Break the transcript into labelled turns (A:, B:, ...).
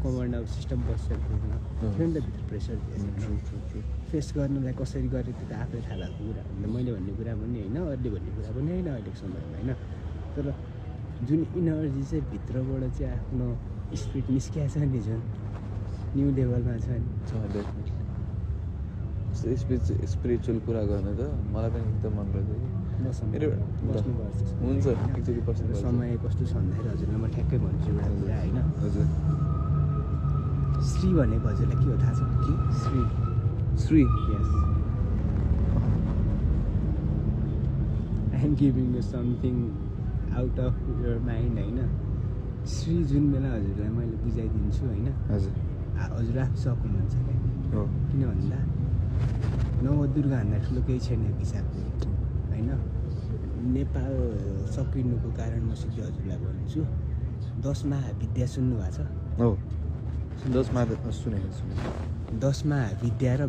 A: command अब system बस्छ पुग्न त्यो नि त भित्र प्रेसर फेस गर्नलाई कसरी गरेँ त्यो त आफै थाहा भएको कुरा हो मैले भन्ने कुरा पनि होइन अरूले भन्ने कुरा पनि होइन अहिलेको समयमा होइन तर जुन इनर्जी चाहिँ भित्रबाट चाहिँ आफ्नो स्पिरिट निस्किया छ नि जुन न्यू लेभलमा छ नि
B: स्पिरिचुअल कुरा गर्ने त मलाई पनि एकदम मन पर्छ कि हुन्छ एकचोटि बस्नु
A: समय कस्तो छ भन्दाखेरि हजुरलाई म ठ्याक्कै भन्छु एउटा कुरा होइन
B: हजुर
A: श्री भनेको हजुरलाई के हो थाहा छ कि Shri
B: Shri
A: yes I am giving you something out of your mind होइन श्री जुन बेला हजुरलाई मैले बुझाइदिन्छु होइन
B: हजुर
A: हजुर आफै सक्नुहुन्छ क्या किन भन्दा नवदुर्गा भन्दा ठुलो केही छैन हिसाबले होइन नेपाल सकिनुको कारण म सिधै हजुरलाई भन्छु 10 महाविद्या सुन्नुभएको छ
B: हो 10 मा सुनेको छु
A: 10 महाविद्या र